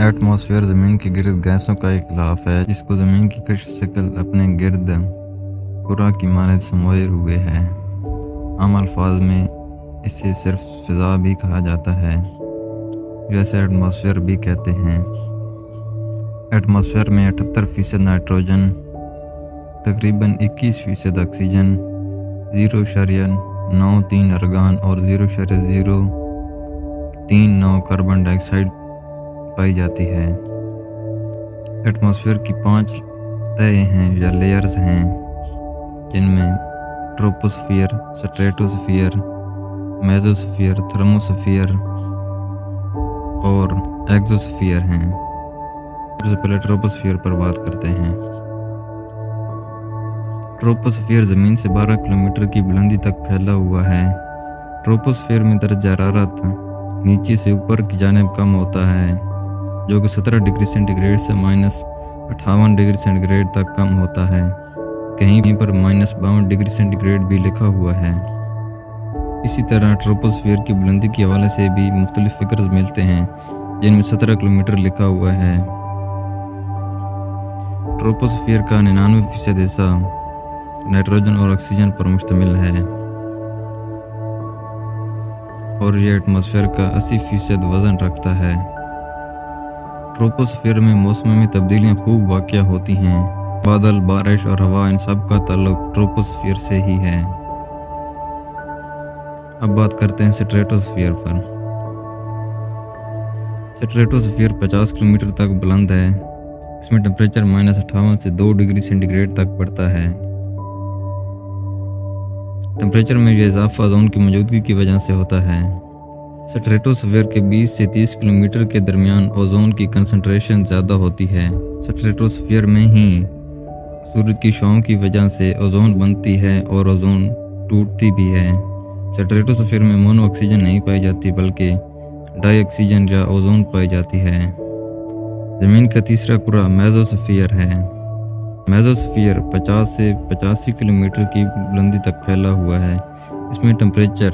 Atmosphere زمین کے گرد گیسوں کا ایک غلاف ہے جس کو زمین کی کش شکل اپنے گرد کرہ کی مانند سموئے ہوئے ہے۔ عام الفاظ میں اسے صرف فضا بھی کہا جاتا ہے، جیسے ایٹماسفیئر بھی کہتے ہیں۔ ایٹماسفیئر میں 78% نائٹروجن، تقریباً 21% آکسیجن، 0.93 ارگان اور 0.039 کاربن ڈائی آکسائڈ پائی جاتی ہے۔ ایٹماسفیئر کی 5 تہیں ہیں یا لیئرز ہیں، جن میں ٹروپوسفیئر، سٹریٹوسفیئر، میزوسفیئر، تھرموسفیئر اور ایگزوسفیئر ہیں۔ سب سے پہلے ٹروپوسفیئر پر بات کرتے ہیں۔ ٹروپوسفیئر زمین سے 12 کلومیٹر کی بلندی تک پھیلا ہوا ہے۔ ٹروپوسفیئر میں درجہ حرارت نیچے سے اوپر کی جانب کم ہوتا ہے، جو کہ 17 ڈگری سینٹی گریڈ سے -58 ڈگری سینٹی گریڈ تک کم ہوتا ہے۔ کہیں پر -52 ڈگری سینٹی گریڈ بھی لکھا ہوا ہے۔ اسی طرح ٹروپوسفیئر کی بلندی کے حوالے سے بھی مختلف فگرز ملتے ہیں، جن میں 17 کلومیٹر لکھا ہوا ہے۔ ٹروپوسفیئر کا 99% حصہ نائٹروجن اور آکسیجن پر مشتمل ہے، اور یہ ایٹماسفیئر کا 80% وزن رکھتا ہے۔ ٹروپوسفیئر میں موسم میں تبدیلیاں خوب واقع ہوتی ہیں۔ بادل، بارش اور ہوا، ان سب کا تعلق ٹروپوسفیئر سے ہی ہے۔ اب بات کرتے ہیں سٹریٹوسفیئر پر۔ سٹریٹوسفیئر 50 کلومیٹر تک بلند ہے۔ اس میں ٹمپریچر -58 سے 2 ڈگری سینٹی گریڈ تک بڑھتا ہے۔ ٹمپریچر میں یہ اضافہ اوزون کی موجودگی کی وجہ سے ہوتا ہے۔ سٹریٹوسفیئر کے 20 سے 30 کلومیٹر کے درمیان اوزون کی کنسنٹریشن زیادہ ہوتی ہے۔ سٹریٹوسفیئر میں ہی سورج کی شعاعوں کی وجہ سے اوزون بنتی ہے اور اوزون ٹوٹتی بھی ہے۔ سٹریٹوسفیئر میں مونو آکسیجن نہیں پائی جاتی، بلکہ ڈائی آکسیجن یا اوزون پائی جاتی ہے۔ زمین کا تیسرا کرہ میزوسفیئر ہے۔ میزوسفیئر 50 سے 85 کلومیٹر کی بلندی تک پھیلا ہوا ہے۔ اس میں ٹمپریچر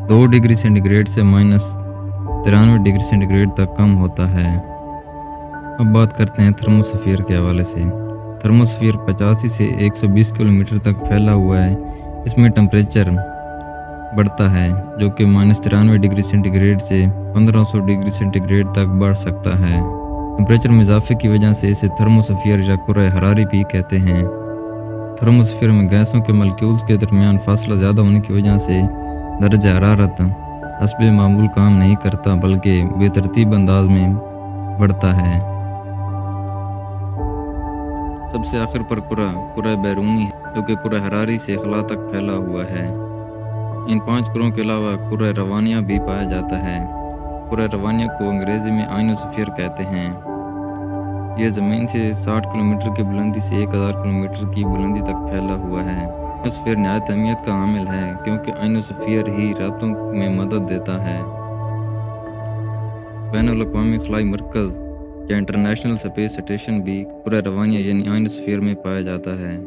2 ڈگری سینٹی گریڈ سے -93 ڈگری سینٹی گریڈ تک کم ہوتا ہے۔ اب بات کرتے ہیں تھرموسفیئر کے حوالے سے۔ تھرموسفیئر 85 سے 120 کلومیٹر تک پھیلا ہوا ہے۔ اس میں ٹمپریچر بڑھتا ہے، جو کہ -93 ڈگری سینٹی گریڈ سے 1500 ڈگری سینٹی گریڈ تک بڑھ سکتا ہے۔ ٹمپریچر میں اضافے کی وجہ سے اسے تھرموسفیئر یا کرہ حراری بھی کہتے ہیں۔ تھرموسفیئر میں گیسوں کے مالیکیولز کے درمیان فاصلہ زیادہ ہونے کی وجہ سے درجہ حرارت حسب معمول کام نہیں کرتا، بلکہ بے ترتیب انداز میں بڑھتا ہے۔ سب سے آخر پر کرہ بیرونی ہے، جو کہ کرہ حراری سے خلا تک پھیلا ہوا ہے۔ ان 5 کروں کے علاوہ کرہ روانیہ بھی پایا جاتا ہے۔ کرہ روانیہ کو انگریزی میں آئنوسفیئر کہتے ہیں۔ یہ زمین سے 60 کلومیٹر کی بلندی سے 1000 کلومیٹر کی بلندی تک پھیلا ہوا ہے۔ آئنوسفیئر نہایت اہمیت کا حامل ہے، کیونکہ آئنوسفیئر ہی رابطوں میں مدد دیتا ہے۔ بین الاقوامی خلائی مرکز یا انٹرنیشنل اسپیس اسٹیشن بھی کرہ روانیہ یعنی آئنوسفیئر میں پایا جاتا ہے۔